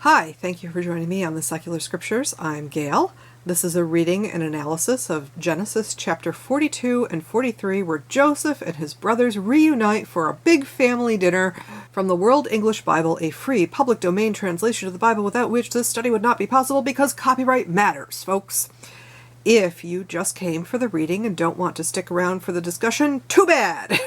Hi, thank you for joining me on the Secular Scriptures. I'm Gail. This is a reading and analysis of Genesis chapter 42 and 43, where Joseph and his brothers reunite for a big family dinner. From the World English Bible, a free public domain translation of the Bible without which this study would not be possible because copyright matters, folks. If you just came for the reading and don't want to stick around for the discussion, too bad!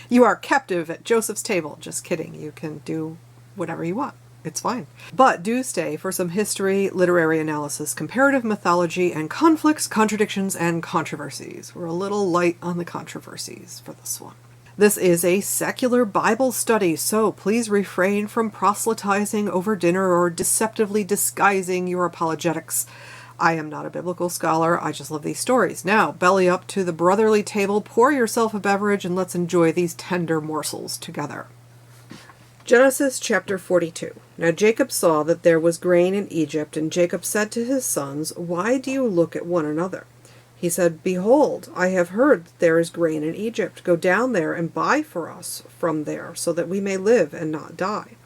You are captive at Joseph's table. Just kidding. You can do whatever you want. It's fine. But do stay for some history, literary analysis, comparative mythology, and conflicts, contradictions, and controversies. We're a little light on the controversies for this one. This is a secular Bible study, so please refrain from proselytizing over dinner or deceptively disguising your apologetics. I am not a biblical scholar, I just love these stories. Now, belly up to the brotherly table, pour yourself a beverage, and let's enjoy these tender morsels together. Genesis chapter 42. Now Jacob saw that there was grain in Egypt, and Jacob said to his sons, "Why do you look at one another?" He said, "Behold, I have heard that there is grain in Egypt. Go down there and buy for us from there, so that we may live and not die."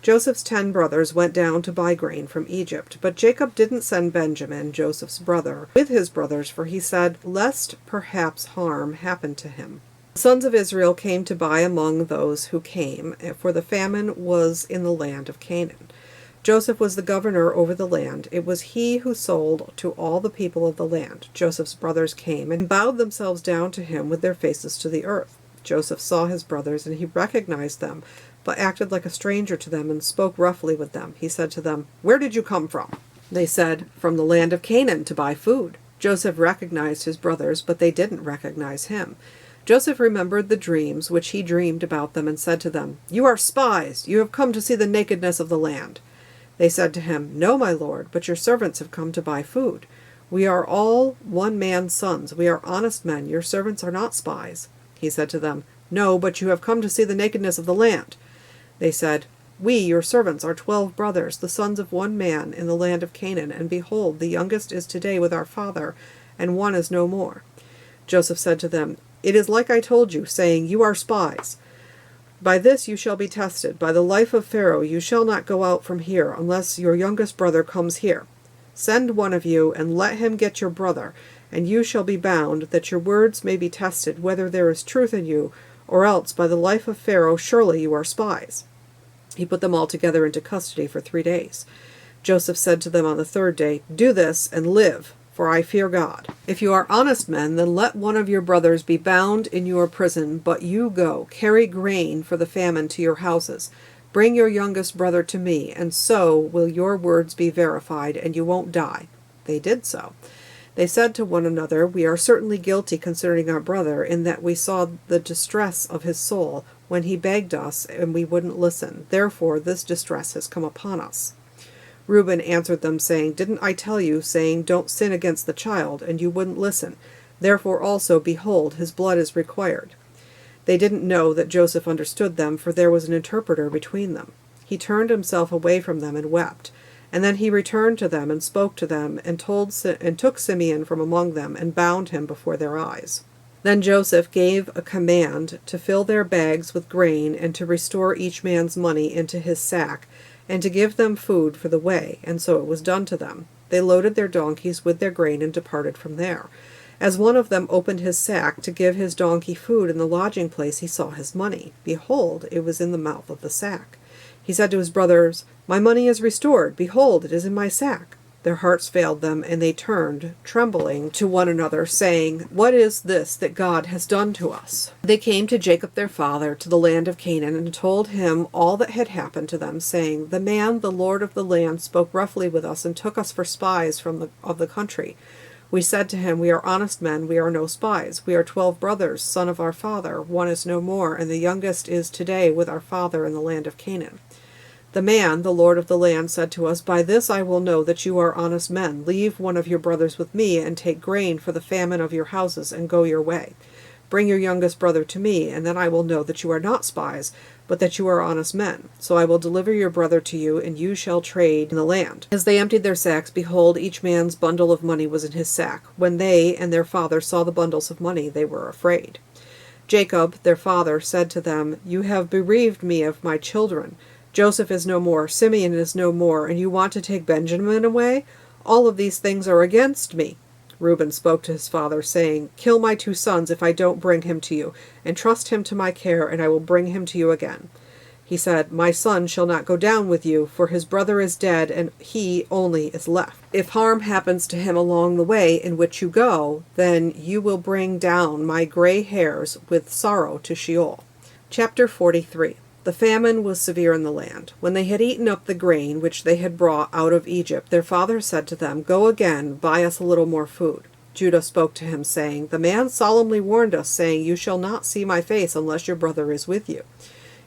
Joseph's 10 brothers went down to buy grain from Egypt, but Jacob didn't send Benjamin, Joseph's brother, with his brothers, for he said, "Lest perhaps harm happen to him." The sons of Israel came to buy among those who came, for the famine was in the land of Canaan. Joseph was the governor over the land. It was he who sold to all the people of the land. Joseph's brothers came and bowed themselves down to him with their faces to the earth. Joseph saw his brothers, and he recognized them, but acted like a stranger to them and spoke roughly with them. He said to them, "Where did you come from?" They said, "From the land of Canaan to buy food." Joseph recognized his brothers, but they didn't recognize him. Joseph remembered the dreams which he dreamed about them and said to them, "You are spies. You have come to see the nakedness of the land." They said to him, "No, my lord, but your servants have come to buy food. We are all one man's sons. We are honest men. Your servants are not spies." He said to them, "No, but you have come to see the nakedness of the land." They said, "We, your servants, are 12 brothers, the sons of one man in the land of Canaan, and behold, the youngest is today with our father, and one is no more." Joseph said to them, "It is like I told you, saying, 'You are spies.' By this you shall be tested. By the life of Pharaoh you shall not go out from here, unless your youngest brother comes here. Send one of you, and let him get your brother, and you shall be bound, that your words may be tested, whether there is truth in you, or else by the life of Pharaoh surely you are spies." He put them all together into custody for 3 days. Joseph said to them on the 3rd day, "Do this, and live, for I fear God. If you are honest men, then let one of your brothers be bound in your prison, but you go, carry grain for the famine to your houses. Bring your youngest brother to me, and so will your words be verified, and you won't die." They did so. They said to one another, "We are certainly guilty concerning our brother, in that we saw the distress of his soul when he begged us, and we wouldn't listen. Therefore this distress has come upon us." Reuben answered them, saying, "Didn't I tell you, saying, 'Don't sin against the child,' and you wouldn't listen? Therefore also, behold, his blood is required." They didn't know that Joseph understood them, for there was an interpreter between them. He turned himself away from them and wept. And then he returned to them and spoke to them, and took Simeon from among them, and bound him before their eyes. Then Joseph gave a command to fill their bags with grain, and to restore each man's money into his sack, and to give them food for the way, and so it was done to them. They loaded their donkeys with their grain and departed from there. As one of them opened his sack to give his donkey food in the lodging place, he saw his money. Behold, it was in the mouth of the sack. He said to his brothers, "My money is restored. Behold, it is in my sack." Their hearts failed them, and they turned, trembling, to one another, saying, "What is this that God has done to us?" They came to Jacob their father, to the land of Canaan, and told him all that had happened to them, saying, "The man, the lord of the land, spoke roughly with us, and took us for spies of the country. We said to him, 'We are honest men, we are no spies. We are 12 brothers, son of our father. One is no more, and the youngest is today with our father in the land of Canaan.' The man, the lord of the land, said to us, 'By this I will know that you are honest men. Leave one of your brothers with me, and take grain for the famine of your houses, and go your way. Bring your youngest brother to me, and then I will know that you are not spies, but that you are honest men. So I will deliver your brother to you, and you shall trade in the land.' As they emptied their sacks, behold, each man's bundle of money was in his sack. When they and their father saw the bundles of money, they were afraid. Jacob, their father, said to them, "You have bereaved me of my children. Joseph is no more, Simeon is no more, and you want to take Benjamin away? All of these things are against me. Reuben spoke to his father, saying, Kill my 2 sons if I don't bring him to you, and trust him to my care, and I will bring him to you again. He said, My son shall not go down with you, for his brother is dead, and he only is left. If harm happens to him along the way in which you go, then you will bring down my gray hairs with sorrow to Sheol. Chapter 43. The famine was severe in the land. When they had eaten up the grain which they had brought out of Egypt, their father said to them, Go again, buy us a little more food. Judah spoke to him, saying, The man solemnly warned us, saying, You shall not see my face unless your brother is with you.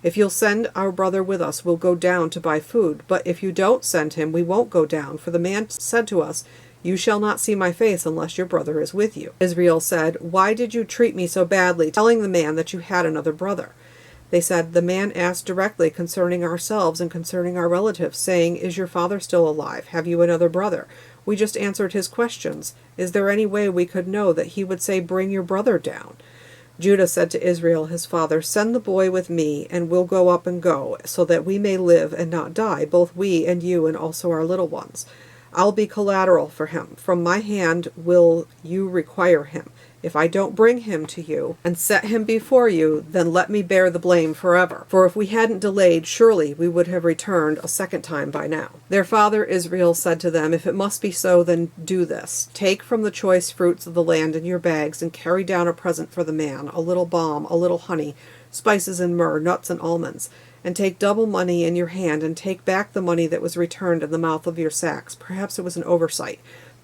If you'll send our brother with us, we'll go down to buy food. But if you don't send him, we won't go down. For the man said to us, You shall not see my face unless your brother is with you. Israel said, Why did you treat me so badly, telling the man that you had another brother? They said, The man asked directly concerning ourselves and concerning our relatives, saying, Is your father still alive? Have you another brother? We just answered his questions. Is there any way we could know that he would say, Bring your brother down? Judah said to Israel his father, Send the boy with me, and we'll go up and go, so that we may live and not die, both we and you and also our little ones. I'll be collateral for him. From my hand will you require him. If I don't bring him to you and set him before you, then let me bear the blame forever. For if we hadn't delayed, surely we would have returned a second time by now. Their father Israel said to them, If it must be so, then do this. Take from the choice fruits of the land in your bags, and carry down a present for the man, a little balm, a little honey, spices and myrrh, nuts and almonds. And take double money in your hand, and take back the money that was returned in the mouth of your sacks. Perhaps it was an oversight.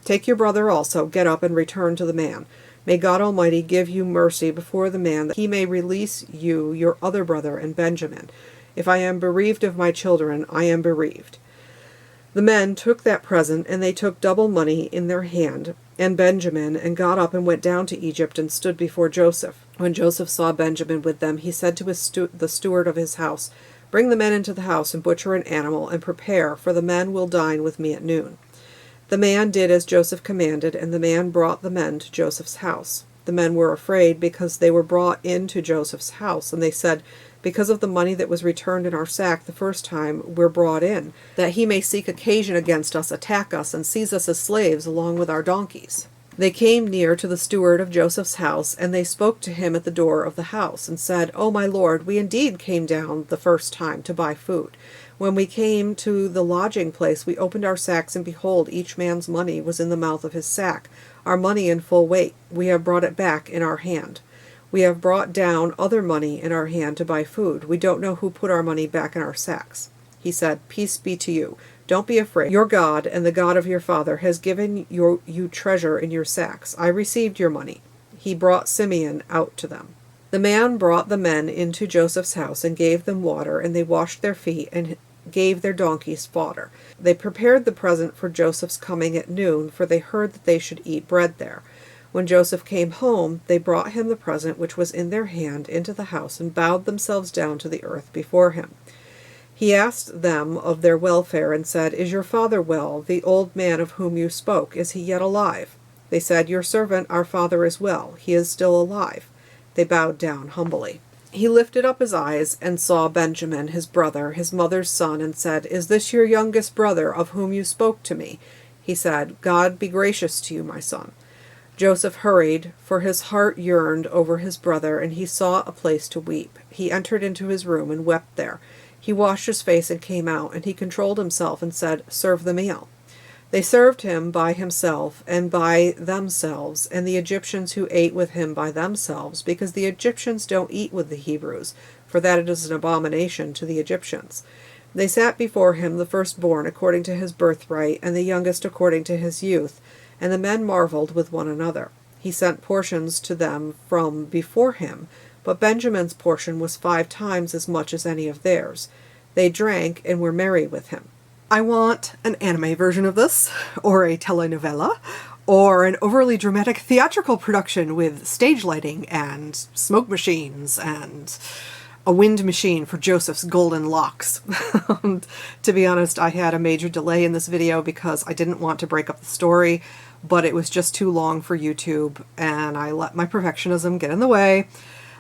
Take your brother also, get up and return to the man. May God Almighty give you mercy before the man, that he may release you, your other brother, and Benjamin. If I am bereaved of my children, I am bereaved. The men took that present, and they took double money in their hand, and Benjamin, and got up and went down to Egypt, and stood before Joseph. When Joseph saw Benjamin with them, he said to the steward of his house, Bring the men into the house, and butcher an animal, and prepare, for the men will dine with me at noon. The man did as Joseph commanded, and the man brought the men to Joseph's house. The men were afraid, because they were brought into Joseph's house, and they said, Because of the money that was returned in our sack the first time we're brought in, that he may seek occasion against us, attack us, and seize us as slaves along with our donkeys. They came near to the steward of Joseph's house, and they spoke to him at the door of the house, and said, O my lord, we indeed came down the first time to buy food. When we came to the lodging place, we opened our sacks, and behold, each man's money was in the mouth of his sack, our money in full weight. We have brought it back in our hand. We have brought down other money in our hand to buy food. We don't know who put our money back in our sacks. He said, Peace be to you. Don't be afraid. Your God and the God of your father has given you treasure in your sacks. I received your money. He brought Simeon out to them. The man brought the men into Joseph's house and gave them water, and they washed their feet and gave their donkeys fodder. They prepared the present for Joseph's coming at noon, for they heard that they should eat bread there. When Joseph came home, they brought him the present which was in their hand into the house, and bowed themselves down to the earth before him. He asked them of their welfare, and said, Is your father well, the old man of whom you spoke? Is he yet alive? They said, Your servant, our father, is well. He is still alive. They bowed down humbly. He lifted up his eyes and saw Benjamin, his brother, his mother's son, and said, Is this your youngest brother, of whom you spoke to me? He said, God be gracious to you, my son. Joseph hurried, for his heart yearned over his brother, and he saw a place to weep. He entered into his room and wept there. He washed his face and came out, and he controlled himself and said, Serve the meal. They served him by himself and by themselves, and the Egyptians who ate with him by themselves, because the Egyptians don't eat with the Hebrews, for that it is an abomination to the Egyptians. They sat before him, the firstborn according to his birthright, and the youngest according to his youth, and the men marveled with one another. He sent portions to them from before him, but Benjamin's portion was 5 times as much as any of theirs. They drank and were merry with him. I want an anime version of this, or a telenovela, or an overly dramatic theatrical production with stage lighting and smoke machines and a wind machine for Joseph's golden locks. To be honest, I had a major delay in this video because I didn't want to break up the story, but it was just too long for YouTube, and I let my perfectionism get in the way.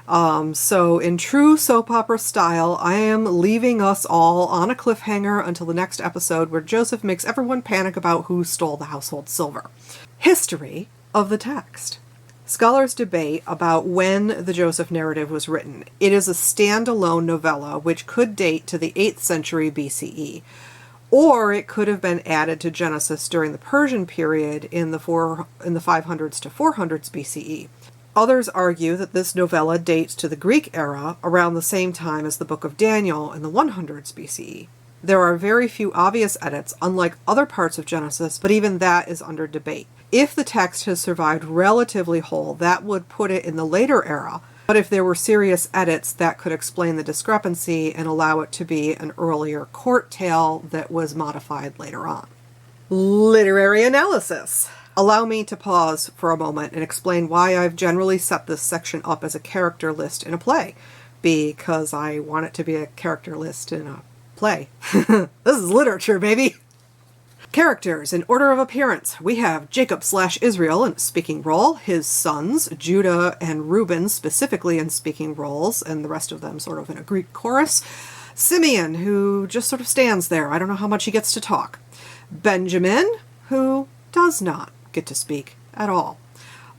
So in true soap opera style, I am leaving us all on a cliffhanger until the next episode where Joseph makes everyone panic about who stole the household silver. History of the text. Scholars debate about when the Joseph narrative was written. It is a standalone novella which could date to the 8th century BCE, or it could have been added to Genesis during the Persian period in the 500s to 400s BCE. Others argue that this novella dates to the Greek era around the same time as the Book of Daniel in the 100s BCE. There are very few obvious edits, unlike other parts of Genesis, but even that is under debate. If the text has survived relatively whole, that would put it in the later era, but if there were serious edits, that could explain the discrepancy and allow it to be an earlier court tale that was modified later on. Literary analysis. Allow me to pause for a moment and explain why I've generally set this section up as a character list in a play, because I want it to be a character list in a play. This is literature, baby! Characters in order of appearance. We have Jacob/Israel in a speaking role, his sons, Judah and Reuben specifically in speaking roles, and the rest of them sort of in a Greek chorus. Simeon, who just sort of stands there. I don't know how much he gets to talk. Benjamin, who does not get to speak at all.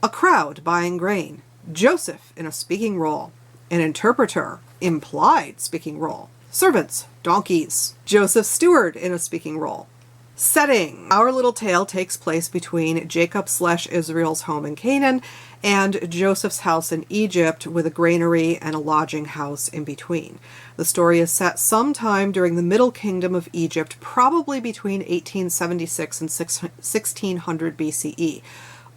A crowd buying grain. Joseph in a speaking role. An interpreter, implied speaking role. Servants, donkeys. Joseph's steward in a speaking role. Setting. Our little tale takes place between Jacob/Israel's home in Canaan and Joseph's house in Egypt, with a granary and a lodging house in between. The story is set sometime during the Middle Kingdom of Egypt, probably between 1876 and 1600 BCE.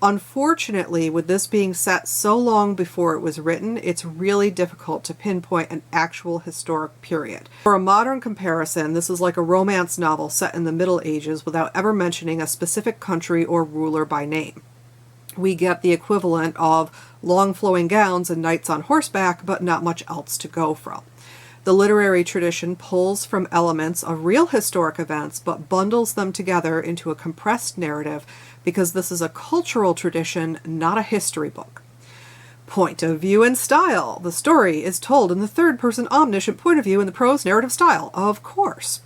Unfortunately, with this being set so long before it was written, it's really difficult to pinpoint an actual historic period. For a modern comparison, this is like a romance novel set in the Middle Ages without ever mentioning a specific country or ruler by name. We get the equivalent of long flowing gowns and knights on horseback, but not much else to go from. The literary tradition pulls from elements of real historic events, but bundles them together into a compressed narrative because this is a cultural tradition, not a history book. Point of view and style. The story is told in the third-person omniscient point of view in the prose narrative style, of course.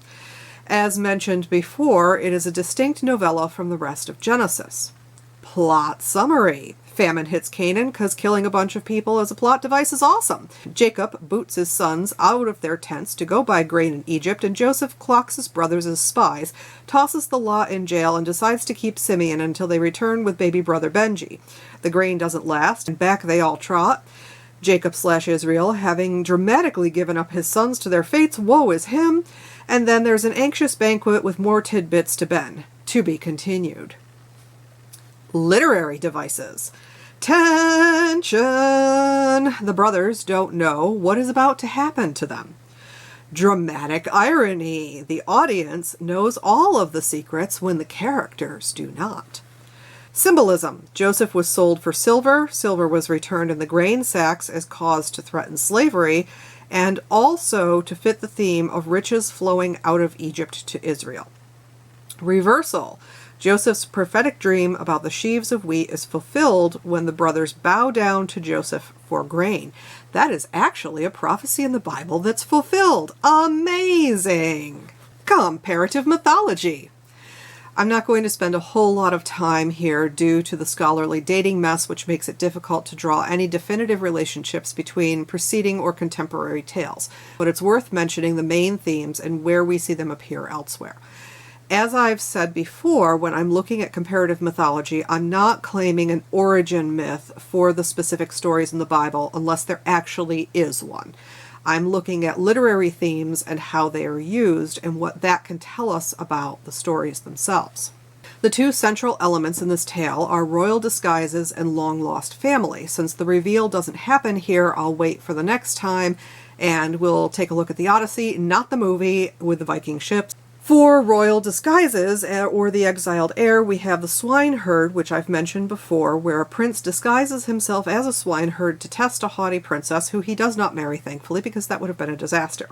As mentioned before, it is a distinct novella from the rest of Genesis. Plot summary. Famine hits Canaan because killing a bunch of people as a plot device is awesome. Jacob boots his sons out of their tents to go buy grain in Egypt, and Joseph clocks his brothers as spies, tosses the lot in jail, and decides to keep Simeon until they return with baby brother Benji. The grain doesn't last, and back they all trot. Jacob/Israel, having dramatically given up his sons to their fates, woe is him. And then there's an anxious banquet with more tidbits to Ben. To be continued. Literary devices. Tension! The brothers don't know what is about to happen to them. Dramatic irony. The audience knows all of the secrets when the characters do not. Symbolism. Joseph was sold for silver. Silver was returned in the grain sacks as cause to threaten slavery, and also to fit the theme of riches flowing out of Egypt to Israel. Reversal. Joseph's prophetic dream about the sheaves of wheat is fulfilled when the brothers bow down to Joseph for grain. That is actually a prophecy in the Bible that's fulfilled. Amazing! Comparative mythology. I'm not going to spend a whole lot of time here due to the scholarly dating mess, which makes it difficult to draw any definitive relationships between preceding or contemporary tales, but it's worth mentioning the main themes and where we see them appear elsewhere. As I've said before, when I'm looking at comparative mythology, I'm not claiming an origin myth for the specific stories in the Bible unless there actually is one. I'm looking at literary themes and how they are used and what that can tell us about the stories themselves. The two central elements in this tale are royal disguises and long-lost family. Since the reveal doesn't happen here, I'll wait for the next time and we'll take a look at the Odyssey, not the movie with the Viking ships. For royal disguises, or the exiled heir, we have the swineherd, which I've mentioned before, where a prince disguises himself as a swineherd to test a haughty princess who he does not marry, thankfully, because that would have been a disaster.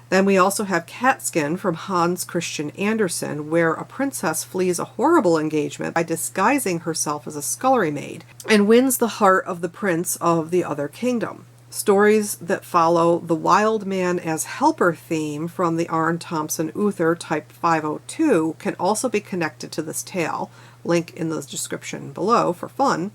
Then we also have Catskin from Hans Christian Andersen, where a princess flees a horrible engagement by disguising herself as a scullery maid and wins the heart of the prince of the other kingdom. Stories that follow the wild man as helper theme from the Arne Thompson Uther Type 502 can also be connected to this tale. Link in the description below for fun.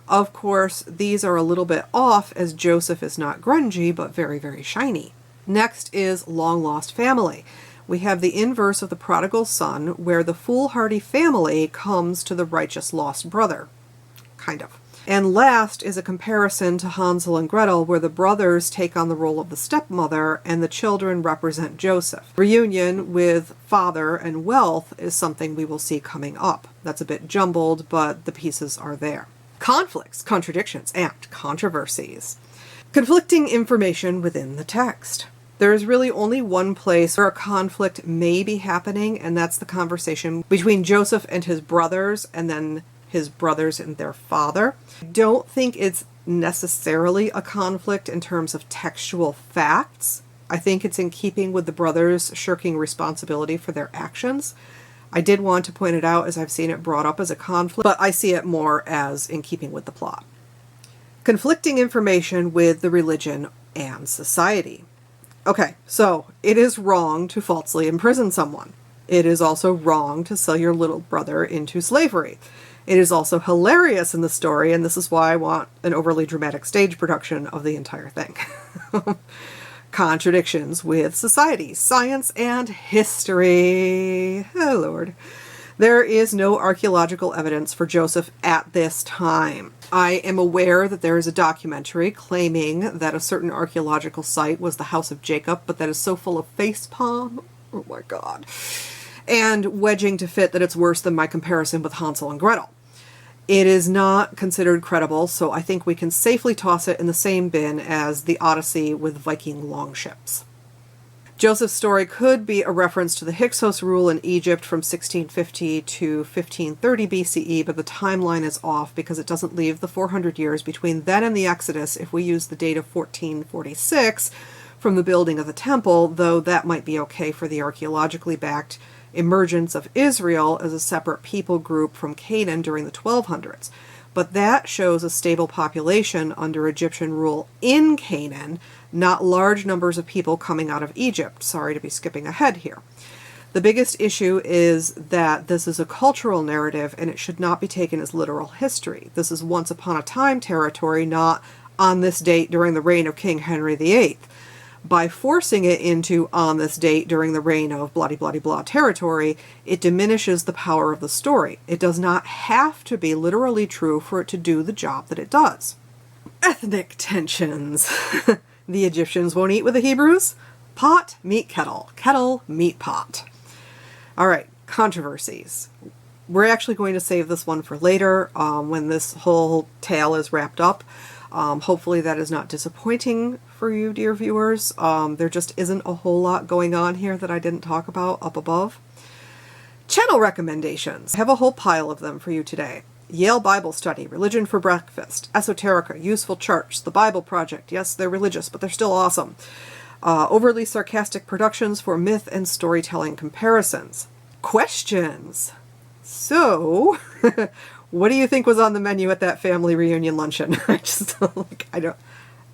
Of course, these are a little bit off as Joseph is not grungy, but very, very shiny. Next is Long Lost Family. We have the inverse of the prodigal son, where the foolhardy family comes to the righteous lost brother. Kind of. And last is a comparison to Hansel and Gretel, where the brothers take on the role of the stepmother and the children represent Joseph. Reunion with father and wealth is something we will see coming up. That's a bit jumbled, but the pieces are there. Conflicts, contradictions, and controversies. Conflicting information within the text. There is really only one place where a conflict may be happening, and that's the conversation between Joseph and his brothers, and then his brothers and their father. I don't think it's necessarily a conflict in terms of textual facts. I think it's in keeping with the brothers shirking responsibility for their actions. I did want to point it out as I've seen it brought up as a conflict, but I see it more as in keeping with the plot. Conflicting information with the religion and society. Okay, so it is wrong to falsely imprison someone. It is also wrong to sell your little brother into slavery. It is also hilarious in the story, and this is why I want an overly dramatic stage production of the entire thing. Contradictions with society, science, and history. Oh, Lord. There is no archaeological evidence for Joseph at this time. I am aware that there is a documentary claiming that a certain archaeological site was the house of Jacob, but that is so full of facepalm. Oh my God. And wedging to fit that it's worse than my comparison with Hansel and Gretel. It is not considered credible, so I think we can safely toss it in the same bin as the Odyssey with Viking longships. Joseph's story could be a reference to the Hyksos rule in Egypt from 1650 to 1530 BCE, but the timeline is off because it doesn't leave the 400 years between then and the Exodus if we use the date of 1446 from the building of the temple, though that might be okay for the archaeologically backed emergence of Israel as a separate people group from Canaan during the 1200s. But that shows a stable population under Egyptian rule in Canaan, not large numbers of people coming out of Egypt. Sorry to be skipping ahead here. The biggest issue is that this is a cultural narrative and it should not be taken as literal history. This is once upon a time territory, not on this date during the reign of King Henry VIII. By forcing it into on this date during the reign of blah-de-blah-de-blah territory, it diminishes the power of the story. It does not have to be literally true for it to do the job that it does. Ethnic tensions. The Egyptians won't eat with the Hebrews? Pot, meet kettle. Kettle, meet pot. All right, controversies. We're actually going to save this one for later when this whole tale is wrapped up. Hopefully that is not disappointing for you, dear viewers. There just isn't a whole lot going on here that I didn't talk about up above. Channel recommendations. I have a whole pile of them for you today. Yale Bible Study, Religion for Breakfast, Esoterica, Useful Charts, The Bible Project. Yes, they're religious, but they're still awesome. Overly sarcastic productions for myth and storytelling comparisons. Questions. So, what do you think was on the menu at that family reunion luncheon?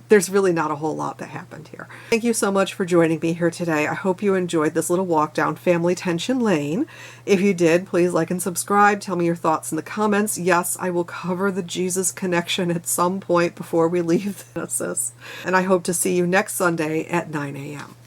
There's really not a whole lot that happened here. Thank you so much for joining me here today. I hope you enjoyed this little walk down family tension lane. If you did, please like and subscribe. Tell me your thoughts in the comments. Yes, I will cover the Jesus connection at some point before we leave Genesis. And I hope to see you next Sunday at 9 a.m.